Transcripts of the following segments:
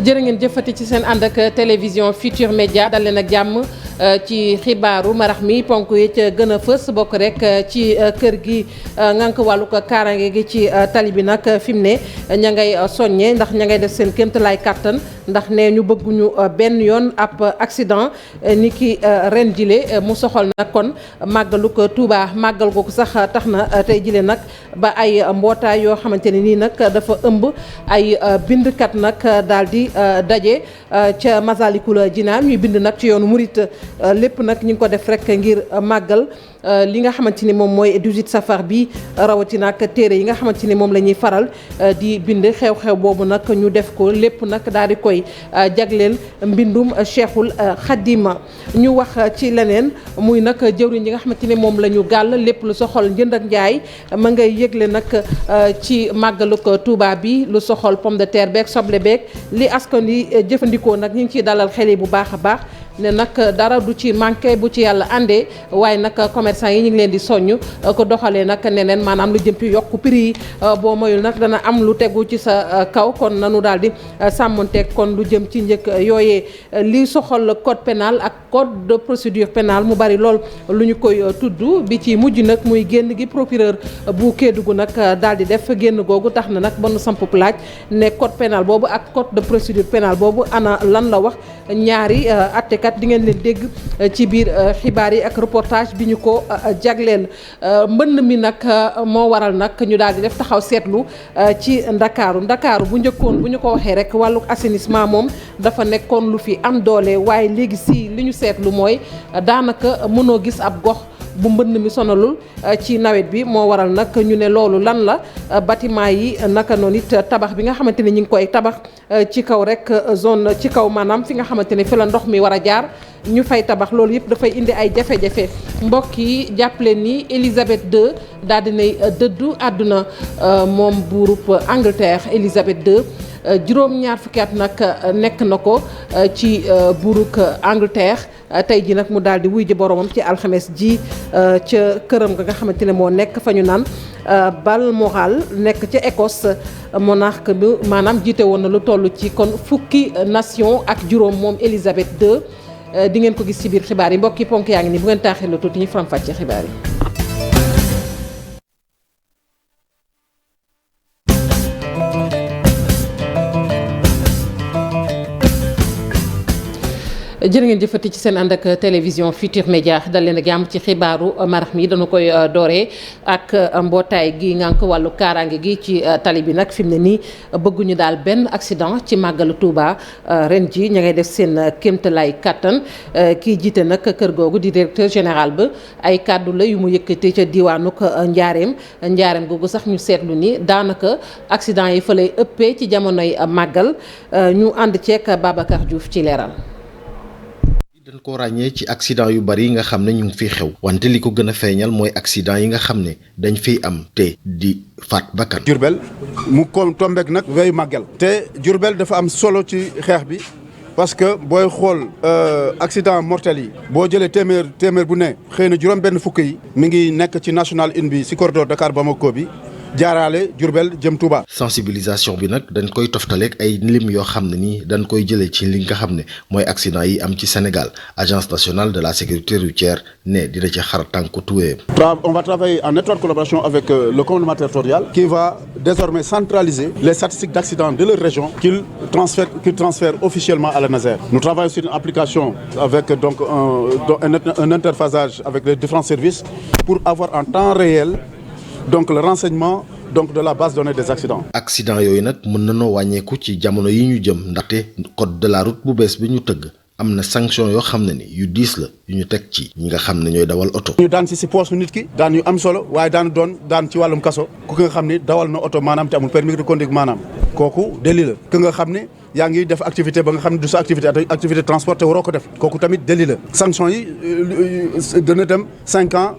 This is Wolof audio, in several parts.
jërë ngeen jëfati ci seen ànd ak télévision Futur Média dal leen ak jàmm ci xibaaru marax mi ponk yi ca gën a fës bokk rek ci kër gi ngànk wàllu ko kaaraange gi ci tali bi nag fi mu ne ña ngay soññe ndax ña ngay def seen kéemtalaay kàttan ndax ne ñu bëgguñu benn yoon ab accident ni ki ren jile mu soxal nag kon màggalu ko Touba màggal googu sax tax na tey jile nag ba ay mbootaay yoo xamante ne nii nag dafa ëmb ay bindkat nag daal di daje ca Masalikul Jinaan ñuy bind nag ci yoonu murit lépp nag ñu ngi ko def rek ngir màggal li nga xamante ni moom mooy 18 safar bi rawatina ak téere yi nga xamante ni moom la ñuy faral di bind xew-xew boobu nag ñu def ko lépp nag daal di koy jagleel mbindum Cheikhul Khadima ñu wax ci leneen muy nag jëwriñ yi nga xamante ni moom la ñu gàll lépp lu soxol njënd ak njaay ma ngay yëgle nag ci màggalug Touba bi lu soxol pomme de terre beeg soble beeg li askan yi jëfandikoo nag ñu ngi ciy dalal xel yi bu baax a baax ne nag dara du ci manqué bu ci yàlla àndee waaye nag commerçant yi ñu ngi leen di soññ ko doxalee nag neneen maanaam lu jëm ci yokku prix yi boo moyul nag dana am lu tegu ci sa kaw kon nanu daal di sàmmonteeg kon lu jëm ci njëkk yooyee li soxal code pénal ak code de procédure pénale mu bari lool lu ñu koy tudd bi ci mujj nag muy génn gi procureur bu Kédougou nag daal di def génn googu tax na nag ba nu samp laaj ne code pénal boobu ak code de procédure pénale boobu ana lan la wax ñaari attekat di ngeen leen dégg ci biir xibaar yi ak reportage bi ñu ko jagleel mbënn mi nag moo waral nag ñu daal di def taxaw seetlu ci Ndakaaru bu njëkkoon bu ñu ko waxee rek wàllu assainissement moom dafa nekkoon lu fi am doole waaye léegi si li ñu seetlu mooy daanaka mënoo gis ab gox bu mbënn mi sonalul ci nawet bi moo waral nag ñu ne loolu lan la bâtiment yi naka noonu it tabax bi nga xamante ne ñu ngi koy tabax ci kaw rek zone ci kaw maanaam fi nga xamante ne fi la ndox mi war a jaar ñu fay tabax loolu yëpp dafay indi ay jafe-jafe mbokk yi jàppale ni Elisabeth II daal dinay dëddu àdduna moom buurub Angleterre Elisabeth II juróom-ñaar fukki at nag nekk na ko ci buurug Angleterre tey ji nag mu daal di wuy ji boromam ci alxames ji ca këram nga xamante ne moo nekk fa ñu naan Balmoral nekk ca Écosse monarque bi maanaam jiite woon na lu toll ci kon fukki nation ak juróom moom Elisabeth II di ngeen ko gis ci biir xibaar yi mbokki ponk yaa ngi ni bu ngeen taaxee la tuuti ñu faram-fàccee xibaar yi. jërë ngeen jëfati ci seen ànd ak télévision Futur Média dal leen ak jàmm ci xibaaru marax mi dañu koy dooree ak mbootaay gi ngànk wàllu kaaraange gi ci tali bi nag fi mu ne nii bëgguñu daal benn accident ci màggalu Touba ren ji ña ngay def seen kéemtalaay kàttan kii jiite nag kër googu di directeur général ba ay kàddu la yu mu yëkkati ca diwaanuk njaareem googu sax ñu seetlu ni daanaka accident yi fa lay ëppee ci jamonoy màggal ñu ànd ceek Babacar Diouf ci leeral. dañ ko ràññee ci accident yu bari yi nga xam ne ñu ngi fiy xew wante li ko gën a feeñal mooy accident yi nga xam ne dañ fiy am te di faat bakkan. Diourbel mu ko tombeek nag weyu màggal te Diourbel dafa am solo ci xeex bi parce que booy xool accident mortel yi boo jëlee téeméer bu ne xëy na juróom benn fukk yi mi ngi nekk ci national 1 bi ci corridor Dakar Bamako bi jaaraale Diourbel jëm Touba. sensibilisation bi nag dañ koy toftaleeg ay lim yoo xam ne nii dañ koy jëlee ci li nga xam ne mooy accident yi am ci Sénégal agence nationale de la sécurité routière ne dina ci xar tànku tuwee. On va travailler en étroite collaboration avec le commandement territorial qui va désormais centraliser les statistiques d'accidents de leur région qu'il transfère officiellement à la NASER. Nous travaillons sur une application avec donc un interfaçage avec les différents services pour avoir en temps réel donc le renseignement donc de la base de données des accidents. accident yooyu nag mën nañoo wàññeeku ci jamono yi ñu jëm ndaxte code de la route bu bees bi ñu tëgg am na sanction yoo xam ne ni yu diis la yu ñu teg ci ñi nga xam ne ñooy dawal oto. ñu daan si poche nit ki daan yu am solo waaye daan ci wàllum kaso ku nga xam ni dawal na oto maanaam te amul permis de conduire maanaam kooku délit la ku nga xam ne yaa ngi def activité ba nga xam ne du sa activité de transport te waroo ko def kooku tamit délit la. sanction yi dana dem 5 ans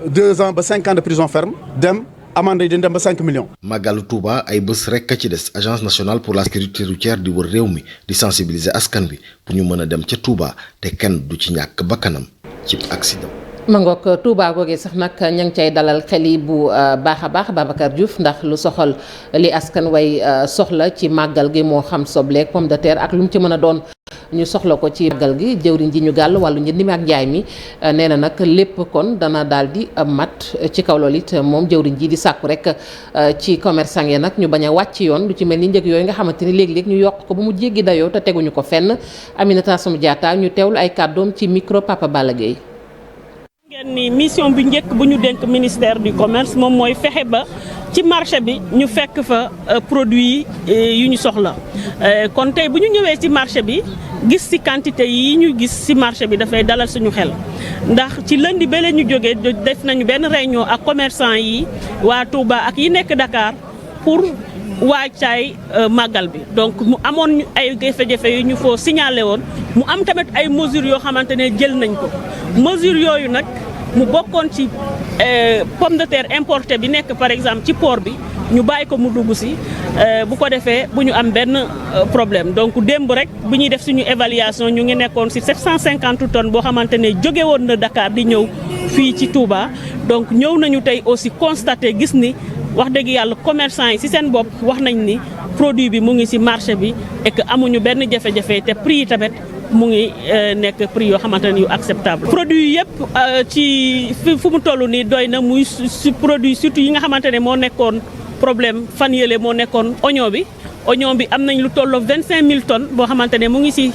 2 ans ba 5 ans de prison ferme dem amande yi dina dem ba 5 millions. Màggalu Touba ay bés rek a ci des agence nationale pour la sécurité routière di wër réew mi di sensibiliser askan bi pour ñu mën a dem ca Touba te kenn du ci ñàkk bakkanam ci accident. ma ngoog Touba googee sax nag ña ngi cay dalal xel yi bu baax a baax Babacar Diouf ndax lu soxal li askan way soxla ci màggal gi moo xam sobleek pomme de terre ak lu mu ci mën a doon ñu soxla ko ci màggal gi jëwriñ ji ñu gàll wàllu njënd mi ak njaay mi nee na nag lépp kon dana daal di mat ci kaw loolu it moom jëwriñ ji di sàkku rek ci commerçant yi nag ñu bañ a wàcc yoon lu ci mel ni njëg yooyu nga xamante ni léeg-léeg ñu yokk ko bu mu jéggi dayoo te teguñu ko fenn Aminata Assome Diatta ñu teewlu ay kàddoom ci micro Papa Balla Gueye. ngeen ni mission bi njëkk bu ñu dénk ministère du commerce moom mooy fexe ba ci marché bi ñu fekk fa produit yu ñu soxla kon tey bu ñu ñëwee ci marché bi gis ci quantité yi ñu gis ci marché bi dafay dalal suñu xel ndax ci lundi ba la ñu jógee def nañu benn réunion ak commerçant yi waa Touba ak yi nekk Dakar pour wàccaay màggal bi donc mu amoon ay jafe-jafe yu ñu foo signalé woon mu am tamit ay mesures yoo xamante ne jël nañ ko mesures yooyu nag mu bokkoon ci pomme de terre importée bi nekk par exemple ci port bi ñu bàyyi ko mu dugg si bu ko defee bu ñu am benn problème donc démb rek bu ñuy def suñu évaluation ñu ngi nekkoon si 750 tonnes boo xamante ne jóge woon na Dakar di ñëw fii ci Touba donc ñëw nañu tey aussi constaté gis ni wax dëgg yàlla commerçant yi ci seen bopp wax nañ ni produit bi mu ngi ci marché bi et que amuñu benn jafe-jafe te prix yi tamit mu ngi nekk prix yoo xamante ne yu acceptable. produit yëpp ci fu mu toll nii doy na muy su produit surtout yi nga xamante ne moo nekkoon problème fan yële moo nekkoon oignon bi. oignon bi am nañ lu tolloo 25000 tonnes boo xamante ne mu ngi ci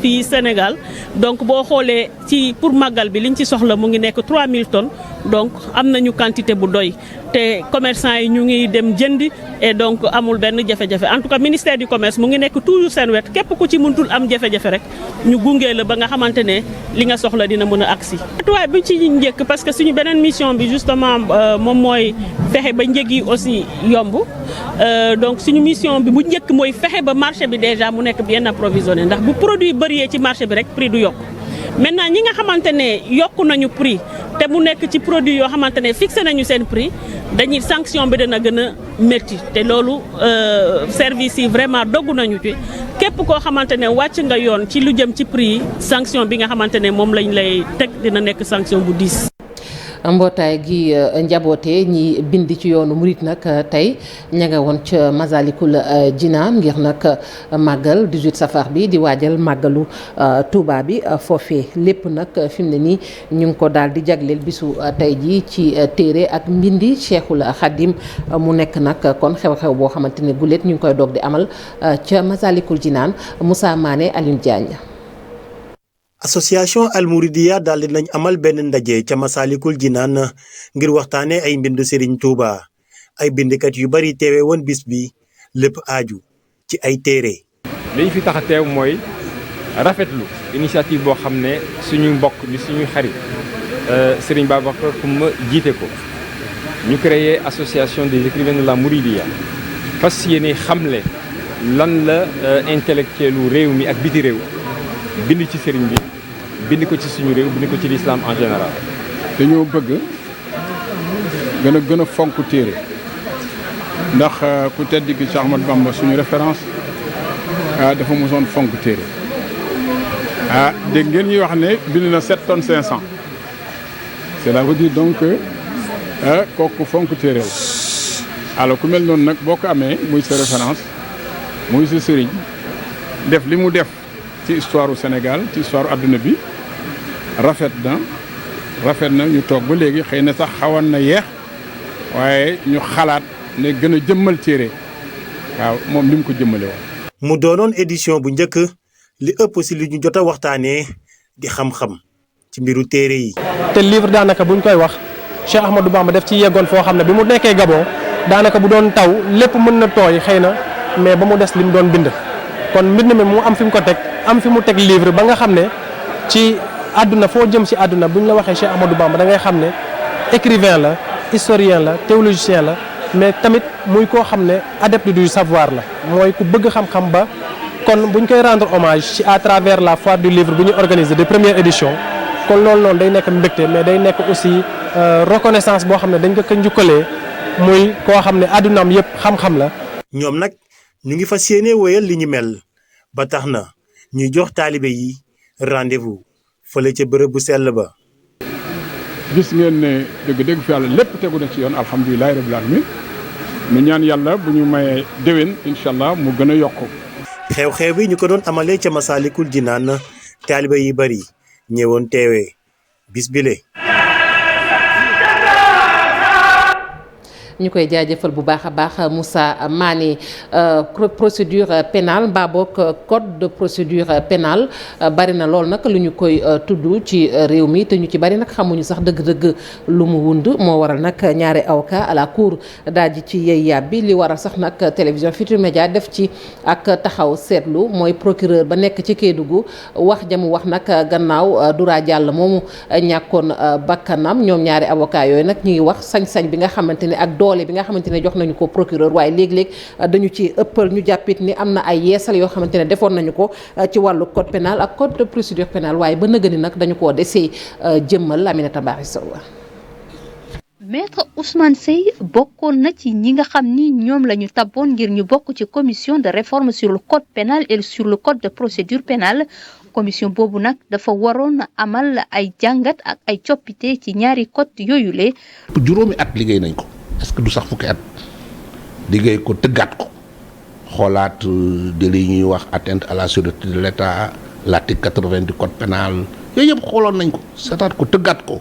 fii Sénégal donc boo xoolee ci pour màggal bi liñ ci soxla mu ngi nekk 3000 tonnes donc am nañu quantité bu doy te commerçant yi ñu ngi dem jëndi et donc amul benn jafe-jafe en tout cas ministère du commerce mu ngi nekk toujours seen wet képp ku ci mëntul am jafe-jafe rek ñu gunge la ba nga xamante ne li nga soxla dina mën a agsi. matuwaay bi ci njëkk parce que suñu beneen mission bi justement moom mooy fexe ba njëg yi aussi yomb donc suñu mission bi bu njëkk mooy fexe ba marché bi déjà mu nekk bien approvisionné ndax bu produit bëriyee ci marché bi rek prix du yokk maintenant ñi nga xamante ne yokku nañu prix te mu nekk ci produit yoo xamante ne fixé nañu seen prix dañuy sanction bi dana gën a métti te loolu service yi vraiment doggu nañu ci képp koo xamante ne wàcc nga yoon ci lu jëm ci prix yi sanction bi nga xamante ne moom lañ lay teg dina nekk sanction bu diis. mbootaay gi njaboote ñi bind ci yoonu murit nag tey ña nga woon ca Masalikul Jinaan ngir nag màggal 18 safar bi di waajal màggalu Touba bi foofee lépp nag fi mu ne nii ñu ngi ko daal di jagleel bisu tey ji ci téere ak mbindi Cheikhul Khadim mu nekk nag kon xew-xew boo xamante ne guléet ñu ngi koy doog di amal ca Masalikul Jinaan Moussa Mané Alioune Diagne. association almouridiya daldi nañ amal benn ndaje ca Masalikul Jinaan ngir waxtaane ay mbindu Serigne Touba ay bindkat yu bari teewe woon bis bi lépp aaju ci ay téere. li ñu fi tax a teew mooy rafetlu initiative boo xam ne suñu mbokk di suñuy xarit Serigne Babacar Xuma jiite ko ñu créé association des écrivains de la Mouridiya fas yéene xamle lan la intellectuelu réew mi ak biti réew bind ci Serigne bi. bind ko ci suñu réew bind ko ci l'islam en général. dañoo bëgg gën a fonk téere ndax ku tedd ki Cheikh Ahmadou Bamba suñu référence dafa mosoon fonk téere dégg ngeen ñuy wax ne bind na 7 tonnes 500 cela veut dire donc kooku fonk téere la alors ku mel noonu nag boo ko amee muy sa référence muy sa sëriñ def li mu def ci histoire u Sénégal ci histoire adduna bi rafet na ñu toog ba léegi xëy na sax xawoon na yeex waaye ñu xalaat ne gën a jëmmal téere waaw moom ni mu ko jëmmale woon. mu doonoon édition bu njëkk li ëpp si li ñu jot a waxtaanee di xam-xam ci mbiru téere yi. te livre daanaka buñ koy wax Cheikh Ahmadou Bamba def ci yeggoon foo xam ne bi mu nekkee Gabon daanaka bu doon taw lépp mën na tooy xëy na mais ba mu des li mu doon bind kon mbind mi mu am fi mu ko teg am fi mu teg livre ba nga xam ne ci àdduna foo jëm ci àdduna bu ñu la waxee Cheikh Ahmadou Bamba da ngay xam ne écrivain la historien la théologien la mais tamit muy koo xam ne adepte du savoir la mooy ku bëgg xam-xam ba kon bu ñu koy rendre hommage ci à travers la foire du livre bu ñu organiser de première édition kon loolu noonu day nekk mbégte mais day nekk aussi reconnaissance boo xam ne dañ ko njukkalee muy koo xam ne àddunaam yëpp xam-xam la. ñoom nag ñu ngi fas yéene wéyal li ñu mel ba tax na ñuy jox taalibe yi rendez-vous fële ca bërëb bu sell ba. gis ngeen ne dëgg-dëgg fi yàlla lépp tegu na ci yoon alhamdulilahi rabbil alamin ñu ñaan yàlla bu ñu mayee déwén incha allah mu gën a yokk. xew-xew bi ñu ko doon amalee ca Masaalikul Jinaan taaliba yi bari ñëwoon teewee bis bile. ñu koy jaajëfal bu baax a baax Moussa Mané procédure pénale mbaa boog code de procédure pénale bari na lool nag lu ñu koy tudd ci réew mi te ñu ci bari nag xamuñu sax dëgg-dëgg lu mu wund moo waral nag ñaari avocat à la cour daal di ci yey yàbbi li waral sax nag télévision Futurs Médias def ci ak taxaw seetlu mooy procureur ba nekk ci Kédougou wax jamu wax nag gannaaw Doura Diallo moomu ñàkkoon bakkanam ñoom ñaari avocat yooyu nag ñu ngi wax sañ-sañ bi nga xamante ne ak doole bi nga xamante ne jox nañu ko procureur waaye léeg-léeg dañu ci ëppal ñu jàppit ni am na ay yeesal yoo xamante ne defoon nañu ko ci wàllu code pénal ak code de procédure pénale waaye ba nëgëni nag dañu koo desee jëmmal Aminata Mbaari Sow. Maître Ousmane Seye bokkoon na ci ñi nga xam ni ñoom la ñu tabboon ngir ñu bokk ci commission de réforme sur le code pénal et sur le code de procédure pénale commission boobu nag dafa waroon amal ay jàngat ak ay coppite ci ñaari code yooyule. juróomi at liggéey nañ ko est-ce que du sax fukki at liggéey ko tëggaat ko xoolaat délit yi ñuy wax atteinte à la sûreté de l'État l'article 80 du code pénal yooyu yëpp xooloon nañ ko seetaat ko tëggaat ko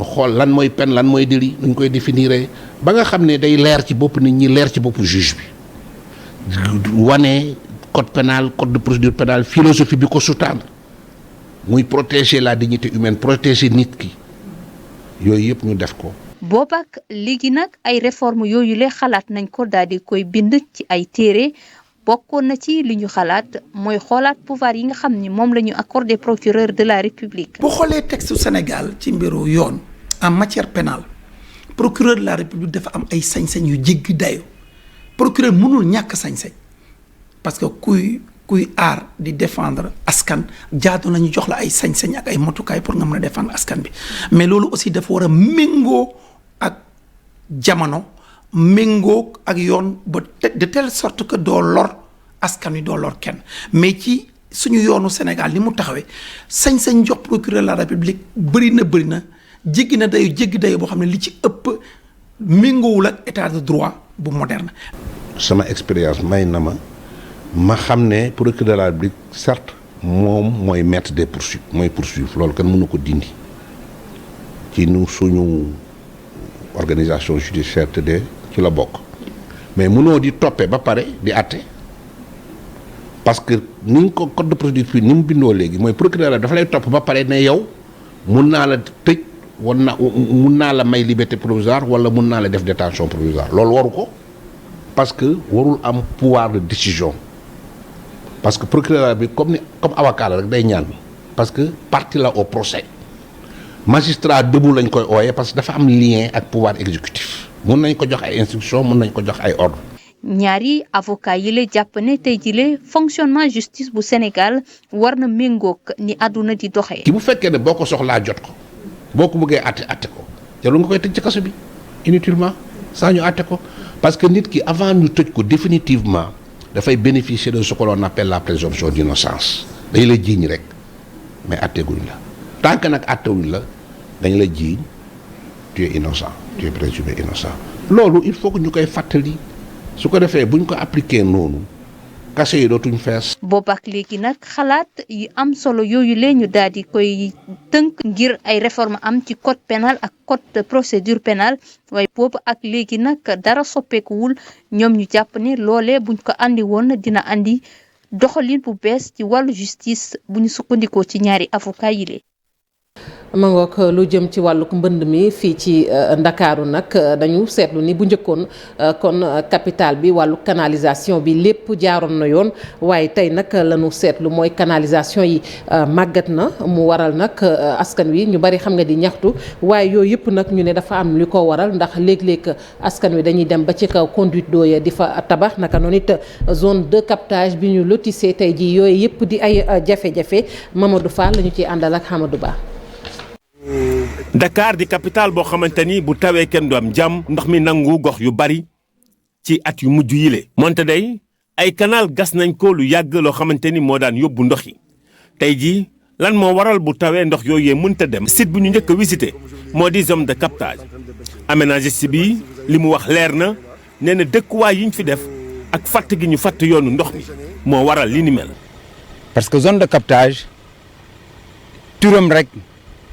xool lan mooy peine lan mooy délit nuñ koy définir ba nga xam ne day leer ci bopp nit ñi leer ci boppu juge bi wane code pénal code de procédure pénale philosophie bi ko sous-tendre muy protéger la dignité humaine protéger nit ki yooyu yëpp ñu def ko. boobak léegi nag ay réforme yooyu le xalaat nañ ko daal di koy bind ci ay téere bokkoon na ci li ñu xalaat mooy xoolaat pouvoir yi nga xam ni moom la ñu accordé procureur de la République. bu xoolee texte Sénégal ci mbiru yoon en matière pénale procureur de la République dafa am ay sañ-sañ yu jéggi dayo procureur mënul ñàkk sañ-sañ parce que kuy aar di défendre askan jaadu nañu jox la ay sañ-sañ ak ay motukaay pour nga mën a défendre askan bi mais loolu aussi dafa war a méngoo ak jamono méngoo ak yoon ba de telle sorte que doo lor askan wi doo lor kenn mais ci suñu yoonu Sénégal ni mu taxawee sañ-sañ jox procureur de la République bëri na jéggi na dayo boo xam ne li ci ëpp méngoowul ak état de droit bu moderne. sama expérience may na ma xam ne procureur de la République certes moom mooy maître des poursuites mooy poursuivre loolu kan mënu ko dindi ci nu suñu organisation judiciaire tëddee ci la bokk mais mënoo di toppee ba pare di àtte parce que niñ ko code de procédure bi ni mu bindoo léegi mooy procureur la dafa lay topp ba pare ne yow mun naa la tëj mun naa la may liberté provisoire wala mun naa la def détention provisoire loolu waru ko parce que warul am pouvoir de décision parce que procureur bi comme avocat la rek day ñaan parce que partie la au procès magistrat debout lañ koy ooyee parce que dafa am lien ak pouvoir exécutif mun nañ ko jox ay instructions mun nañ ko jox ay ordres. ñaari avocat yi la jàpp ne tey jii fonctionnement justice bu Sénégal war na méngoog ni àdduna di doxee. ki bu fekkee ne boo ko soxlaa jot ko boo ko bëggee àtte ko jarul nga koy tëj ci kaso bi inutilement saa ñu àtte ko parce que nit ki avant ñu tëj ko définitivement dafay bénéficier de ce que l'on appelle la présomption d'innocence dañ la jiiñ rek mais àtteeguñ la tant que nag àttewuñ la dañ la jiiñ tu es innocent tu es présumé innocent loolu il faut que ñu koy fàttali su ko defee buñ ko appliquer noonu kaso yi dootuñ fees. boobaak léegi nag xalaat yu am solo yooyu lee ñu daal di koy tënk ngir ay réforme am ci code pénal ak code de procédure pénale waaye boobu ak léegi nag dara soppeekuwul ñoom ñu jàpp ne loolee buñ ko andi woon dina andi doxalin bu bees ci wàllu justice bu ñu sukkandikoo ci ñaari avocat yi lee. ma ngoog lu jëm ci wàllu mbënd mi fii ci Ndakaaru nag dañu seetlu ni bu njëkkoon kon capital bi wàllu canalisation bi lépp jaaroon na yoon waaye tey nag lañu seetlu mooy canalisation yi màggat na mu waral nag askan wi ñu bari xam nga di ñaxtu waaye yooyu yëpp nag ñu ne dafa am lu ko waral ndax léeg-léeg askan wi dañuy dem ba ci kaw conduite d'eau ya di fa tabax naka noonu it zone de captage bi ñu lotissé tey jii yooyu yëpp di ay jafe-jafe Mamadou Fall la ñu ciy àndal ak Hamadou Ba. Dakar di capitale boo xamante ni bu tawee kenn du am jàmm ndox mi nangu gox yu bari ci at yu mujj yile moonte day ay canal gas nañ ko lu yàgg loo xamante ni moo daan yóbbu ndox yi tey jii lan moo waral bu tawee ndox yooyee mënta dem site bu ñu njëkk a visité moo di zone de captage aménagiste bi li mu wax leer na nee na dëkkuwaay yi ñu fi def ak fatt gi ñu fatt yoonu ndox mi moo waral li ni mel. parce que zone de captage turam rek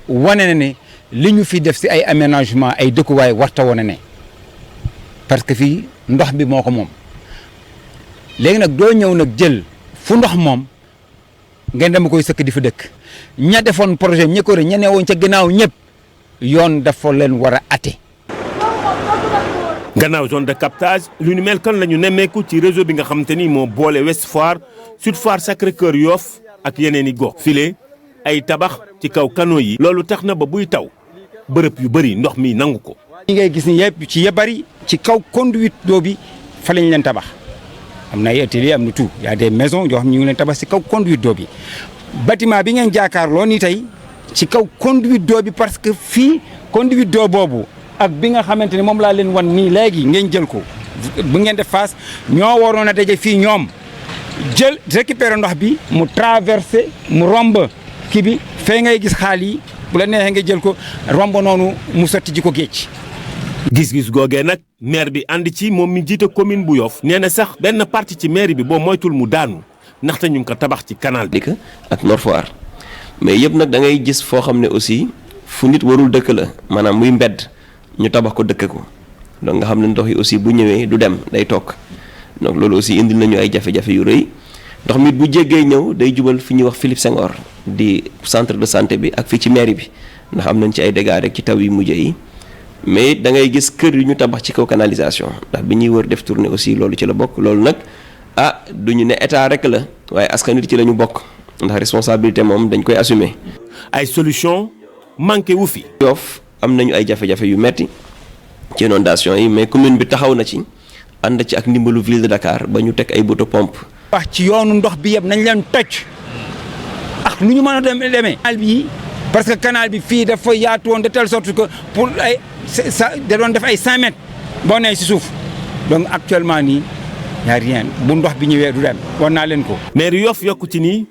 wane na ne li ñu fi def si ay aménagement ay dëkkuwaay warta wane ne parce que fii ndox bi moo ko moom léegi nag doo ñëw nag jël fu ndox moom ngeen dama koy sëkk di fa dëkk ña defoon projet ña ko ña ne woon ca gannaaw ñëpp yoon dafa leen war a ate. gannaaw zone de captage lu ni mel kan la ñu nemmeeku ci réseau bi nga xamante ni moo boole Ouest Foire Sud Foire Sacré-Cœur Yoff ak yeneen i gox file ay tabax ci kaw canaux yi loolu tax na ba buy taw bërëb yu bëri ndox mi nangu ko. ñi ngay gis ni yëpp ci yëbari ci kaw conduite d'eau bi fa lañ leen tabax am na ay atelier am na tout y a des maisons yoo xam ñu ngi leen tabax ci kaw conduite d'eau bi bâtiment bi ngeen jaakaarloo ni tey ci kaw conduite d'eau bi parce que fii conduite d'eau boobu ak bi nga xamante ne moom laa leen wan nii léegi ngeen jël ko bu ngeen def face ñoo waroon a daje fii ñoom jël récupérer ndox bi mu traversé mu romb kii bi fee ngay gis xaal yi bu la neexee nga jël ko romb noonu mu sotti ji ko géej. gis-gis googee nag maire bi ànd ci moom mi jiite commune bu Yoff nee na sax benn partie ci maire bi boo moytul mu daanu ndaxte ñu ngi ko tabax ci canal bi. ak Nord Foire mais yëpp nag da ngay gis foo xam ne aussi fu nit warul dëkk la maanaam muy mbedd ñu tabax ko dëkk ko donc nga xam ne ndox yi aussi bu ñëwee du dem day toog donc loolu aussi indil nañu ay jafe-jafe yu rëy ndox mi bu jéggee ñëw day jubal fi ñuy wax Philippe Senghor di centre de santé bi ak fii ci mairie bi ndax am nañ ci ay dégâts rek ci taw yi mujj yi mais da ngay gis kër yu ñu tabax ci kaw canalisation ndax bi ñuy wër def tournée aussi loolu ci la bokk loolu nag du ñu ne état rek la waaye askan wi ci la ñu bokk ndax responsabilité moom dañ koy assumer. ay solution manqué wu fi. Yoff am nañu ay jafe-jafe yu metti ci inondation yi mais commune bi taxaw na ci ànd ci ak ndimbalu ville de Dakar ba ñu teg ay moto pompe. wax ci yoonu ndox bi yëpp nañ leen toj ak nu ñu mën a demee. canal bi parce que canal bi fii dafa yaatu woon de telle sorte que pour ay da doon def ay 5 mètres boo nee si suuf donc actuellement nii y a rien bu ndox bi ñëwee du dem war naa leen ko. maire Yoff yokku ci nii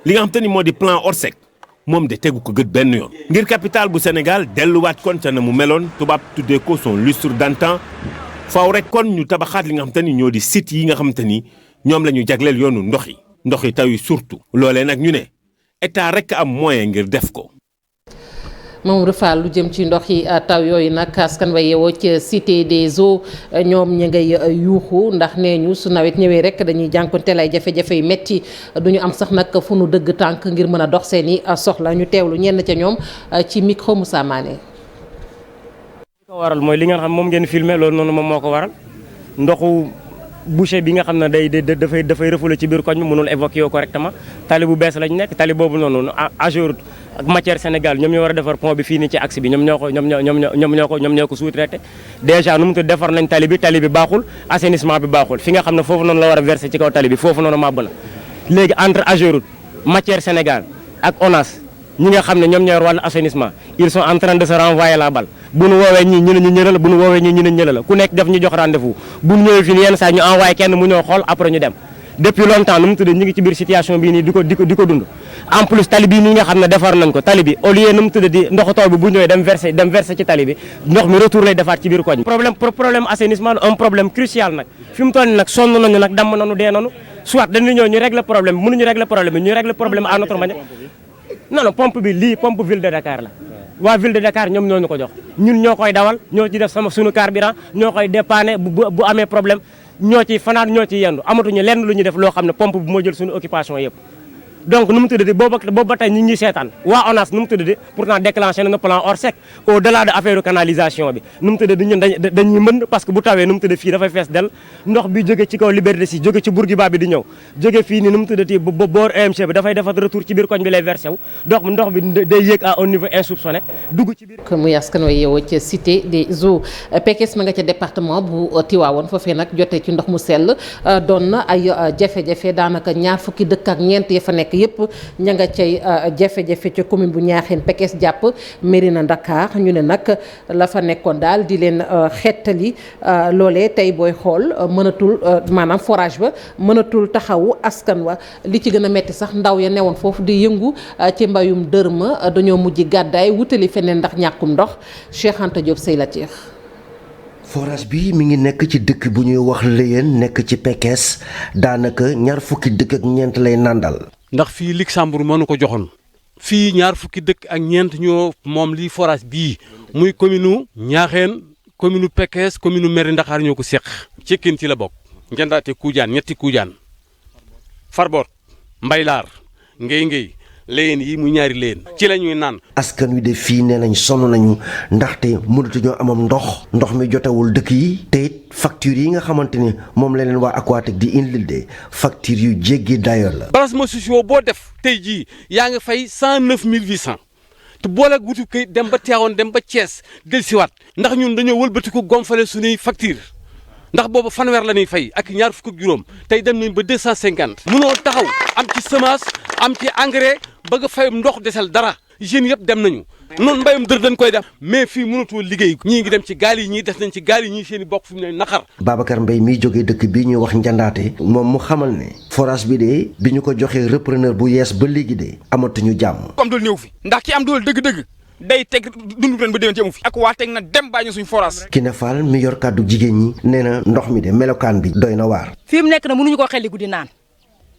li nga xam te ni moo di plan Orsec moom de tegu ko gët benn yoon. ngir capitale bu Sénégal delluwaat kon ca na mu meloon tubaab tuddee ko son lustre d'antan faaw rek kon ñu tabaxaat li nga xam te ni ñoo di sites yi nga xam te ni ñoom la ñu jagleel yoonu ndox yi taw yi surtout. loolee nag ñu ne état rek am moyen ngir def ko. Mamadou Fall lu jëm ci ndox yi taw yooyu nag askan wa yeewoo ci cité des eaux ñoom ñi ngay yuuxu ndax nee ñu su nawet ñëwee rek dañuy jànkuwanteel ay jafe-jafe yu metti duñu am sax nag fu nu dëgg tànk ngir mën a dox seen i soxla ñu teewlu ñenn ca ñoom ci micro Moussa Mané. li ko waral mooy li nga xam moom ngeen filmé loolu noonu moom moo ko waral ndoxu boucher bi nga xam ne dafay refoulé ci biir koñ bi mënul évacuer correctement tali bu bees lañ nekk tali boobu noonu AGEROUTE ak Matière Sénégal ñoom ñoo war a defar pont bi fii nii ci axe bi ñoom ñoo ko sous-traité déjà nu mu tudd defar nañ tali bi baaxul assainissement bi baaxul fi nga xam ne foofu noonu la war a verser ci kaw tali bi foofu noonu màbb na léegi entre AGEROUTE Matière Sénégal ak ONAS ñi nga xam ne ñoom ñoo yor wàllu assainissement ils sont en train de se renvoyer la balle bu nu woowee ñii ñu ne ñu ñëral bu nu woowee ñii ñu ne ñëral ku nekk def ñu jox rendez-vous bu ñu ñëwee fii yenn saa ñu envoyé kenn mu ñëw xool après ñu dem depuis longtemps nu mu tuddee ñu ngi ci biir situation bii nii di ko dund en plus tali bii nii nga xam ne defar nañ ko tali bi au lieu nu mu tuddee di ndoxu taw bi bu ñëwee dem verser ci tali bi ndox mi retour lay defaat ci biir koñ problème assainissement un problème crucial nag fi mu toll nii nag sonn nañu nag damm nañu dee nañu soit dañu ñëw ñu régler problème mënuñu régler problème à notre manière non pompe bi lii pompe ville de Dakar la waa ville de Dakar ñoom ñoo ñu ko jox ñun ñoo koy dawal ñoo ci def suñu carburant ñoo koy dépanner bu amee problème ñoo ci fanaan ñoo ci yendu amatuñu lenn lu ñu def loo xam ne pompe bi moo jël suñu occupation yëpp donc nu mu tuddati boobu ba tey ñu ngi seetaan waa ONAS nu mu tuddati pourtant déclenché na plan Orsec au delà de affaire canalisation bi nu mu tuddati ñun dañuy mën parce que bu tawee nu mu tuddati fii dafay fees del ndox bi jóge ci kaw Liberté 6 jóge ci Bourguiba bi di ñëw jóge fii ni nu mu tuddati ba boor EMC bi dafay defat retour ci biir koñ bi lay versé wu ndox bi day yéeg à un niveau insoupçonné dugg ci biir muy askan wa yeewoo ca cité des eaux Pekes ma nga ca département bu Tivaouane foofee nag jotee ci ndox mu sell doon na ay jafe-jafe daanaka ñaar fukki dëkk ak ñeent ya fa nekk yëpp ña nga cay jafe-jafe ca commune bu Niakhène Pekes jàpp Mérina Dakhar ñu ne nag la fa nekkoon daal di leen xettali loolee tey booy xool mënatul maanaam forage ba mënatul taxawu askan wa li ci gën a metti sax ndaw ya newoon foofu di yëngu ci mbayum dërma dañoo mujj gàddaay wutali feneen ndax ñàkkum ndox Cheikh Anta Diop Sey Latir. forage bi mi ngi nekk ci dëkk bu ñuy wax Léyeen nekk ci Pekes daanaka ñaar fukki dëkk ak ñeent lay nàndal. ndax fii Luxembourg mënu ko joxoon fii ñaar fukki dëkk ak ñeent ñoo moom lii forage bii muy commune Niakhène commune Pekes commune Mérina Dakhar ñoo ko seq. Cekkeen ci la bokk Njandaate Kuujaan ñetti Kuujaan Farbot Mbaylaar Ngéy Léyeen yi mu ñaari Léyeen ci la ñuy naan. askan wi de fii nee nañ sonn nañu ndaxte mënatuñoo amam ndox mi jotewul dëkk yi te it facture yi nga xamante ni moom la leen waa Aquatec di indil de facture yu jéggi dayo la. branchement sociaux boo def tey jii yaa ngi fay 109 800 te boole wutu kay dem ba Tivaouane dem ba Thiès dellusiwaat ndax ñun dañoo wëlbati ko gonfale suñuy facture ndax boobu fanweer la ñuy fay ak ñaar fukk ak juróom tey dem nañ ba 250. munoo taxaw am ci semence am ci engrais bëgg a fay ndox desal dara jeunes yëpp dem nañu noonu mbayum dër dañ koy def mais fii mënatoo liggéey ñii ngi dem ci gaal yi ñii des nañ ci gaal yi ñii seen i bokk fi mu ne naqar. Babacar Mbaye miy jógee dëkk bii ñuy wax Njandaate moom mu xamal ne forage bi de bi ñu ko joxee repreneur bu yees ba léegi de amatuñu jàmm. am dool ñëw fi ndax ki am dool dëgg-dëgg day teg dundu ren ba déwén ci amu fi ak waa teg na dem bàyyi ñu suñu forage. Kiné Fall mi yor kàddu jigéen ñi nee na ndox mi de melokaan bi doy na waar. fi mu nekk na mënuñu koo xelli guddi naan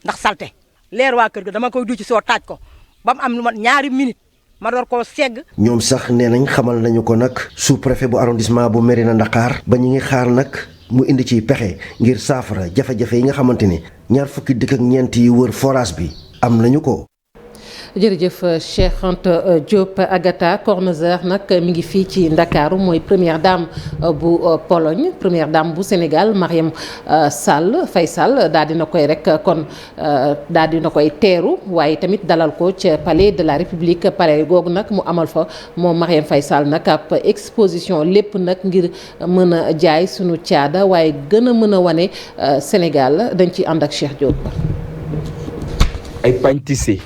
ndax salte leer waa kër ga dama koy du ci soo taaj ko ba mu am lu mat ñaari minute ma door koo segg. ñoom sax nee nañ xamal nañu ko nag sous-préfet bu arrondissement bu Mérina Dakhar ba ñu ngi xaar nag mu indi ciy pexe ngir saafara jafe-jafe yi nga xamante ni ñaar fukki dëkk ak ñeent yi wër forage bi am nañu ko. jërëjëf Cheikh Anta Diop Agatha Cornezer nag mi ngi fii ci Ndakaaru mooy première dame bu Pologne première dame bu Sénégal Marième Faye Sall daal dina koy rek kon daal dina koy teeru waaye tamit dalal ko ca palais de la République palais googu nag mu amal fa moom Marième Faye Sall nag ab exposition lépp nag ngir mën a jaay sunu caada waaye gën a mën a wane Sénégal dañ ci ànd ak Cheikh Diop. ay pagne tissé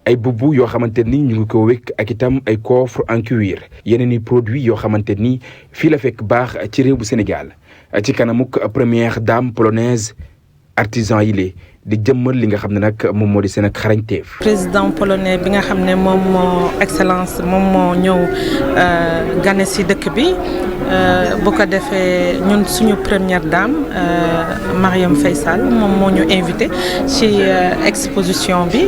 ay bubu yoo xamante ni ñu ngi ko wékk ak itam ay coffre en cuir yeneen i produits yoo xamante ni fii la fekk baax ci réew bu Sénégal ci kanamuk première dame polonaise artisan yi lee di jëmmal li nga xam ne nag moom moo di seen ak xarañteef. président polonais bi nga xam ne moom moo excellence moom moo ñëw gane si dëkk bi bu ko defee ñun suñu première dame Marième Faye Sall moom moo ñu invité ci exposition bi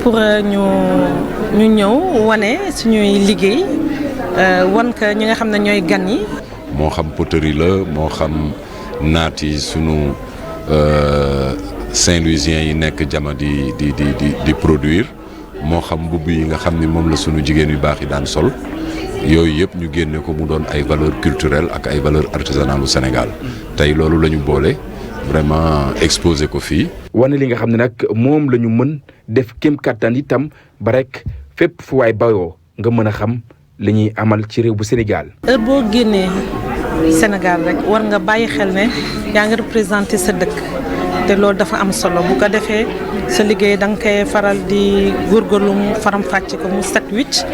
pour ñu ñëw wane suñuy liggéey wan ka ñi nga xam ne ñooy gan yi. moo xam poterie la moo xam naat yi sunu Saint-Louisien yi nekk jama di produire moo xam mbubb yi nga xam ni moom la sunu jigéen yu baax yi daan sol yooyu yëpp ñu génne ko mu doon ay valeurs culturelles ak ay valeurs artisanales u Sénégal tey loolu la ñu boole vraiment exposé ko fii. wane li nga xam ne nag moom la ñu mën def kéem kattan itam ba rek fépp fu waay bayoo nga mën a xam li ñuy amal ci réew bu Sénégal. heure boo génnee Sénégal rek war nga bàyyi xel ne yaa ngi représenté sa dëkk te loolu dafa am solo bu ko defee sa liggéey da nga koy faral di góorgóorlu mu faram fàcc ko mu set wicc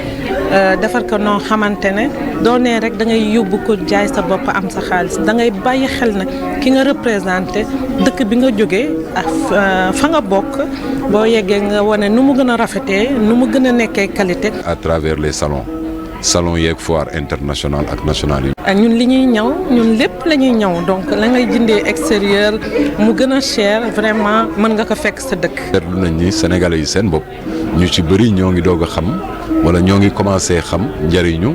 defar ko noo xamante ne doo nee rek da ngay yóbbu ko jaay sa bopp am sa xaalis da ngay bàyyi xel ne ki nga représenté dëkk bi nga jógee ak fa nga bokk boo yeggee nga wane nu mu gën a rafetee nu mu gën a nekkee qualité. à travers les salon yeeg foire internationale ak nationale yi. ñun li ñuy ñaw ñun lépp la ñuy ñaw donc la ngay jëndee extérieur mu gën a cher vraiment mën nga ko fekk sa dëkk. seetlu nañ ni sénégalais yi seen bopp ñu ci bëri ñoo ngi doog a xam wala ñoo ngi commencé xam njëriñu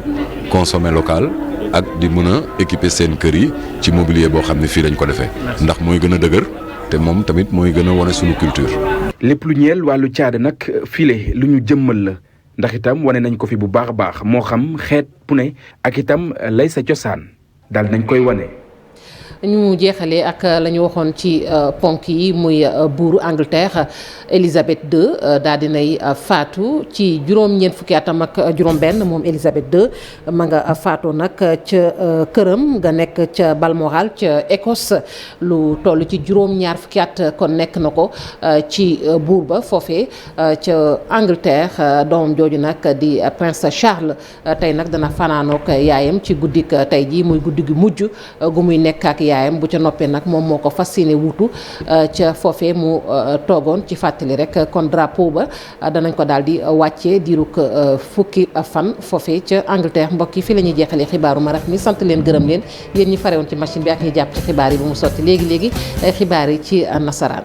consommer local ak di mën a équiper seen kër yi ci mobilier boo xam ne fii lañ ko defee. ndax mooy gën a dëgër te moom tamit mooy gën a wane suñu culture. lépp lu ñeel wàllu caada nag file lu ñu jëmmal la. ndax itam wane nañ ko fi bu baax a baax moo xam xeet bu ne ak itam lay sa cosaan daal nañ koy wane. ñu jeexalee ak la ñu waxoon ci ponk yi muy buuru Angleterre Élisabeth II daal dinay faatu ci juróom-ñeent fukki atam ak juróom-benn moom Élisabeth II ma nga faatoo nag ca këram nga nekk ca Balmoral ca Écosse lu toll ci juróom-ñaar fukki at kon nekk na ko ci buur ba foofee ca Angleterre doomam jooju nag di Prince Charles tey nag dana fanaanook yaayam ci guddik tey ji muy guddi gi mujj gu muy nekk ak yaayam bu ca noppee nag moom moo ko fas yéene wutu ca foofee mu toogoon ci fàttali rek kon drapeau ba danañ ko daal di wàccee diirug fukki fan foofee ca Angleterre. mbokk yi fii la ñuy jeexalee xibaaru marax mi sant leen gërëm leen yéen ñi farewoon ci machine bi ak ñi jàpp ci xibaar yi ba mu sotti léegi xibaar yi ci nasaraan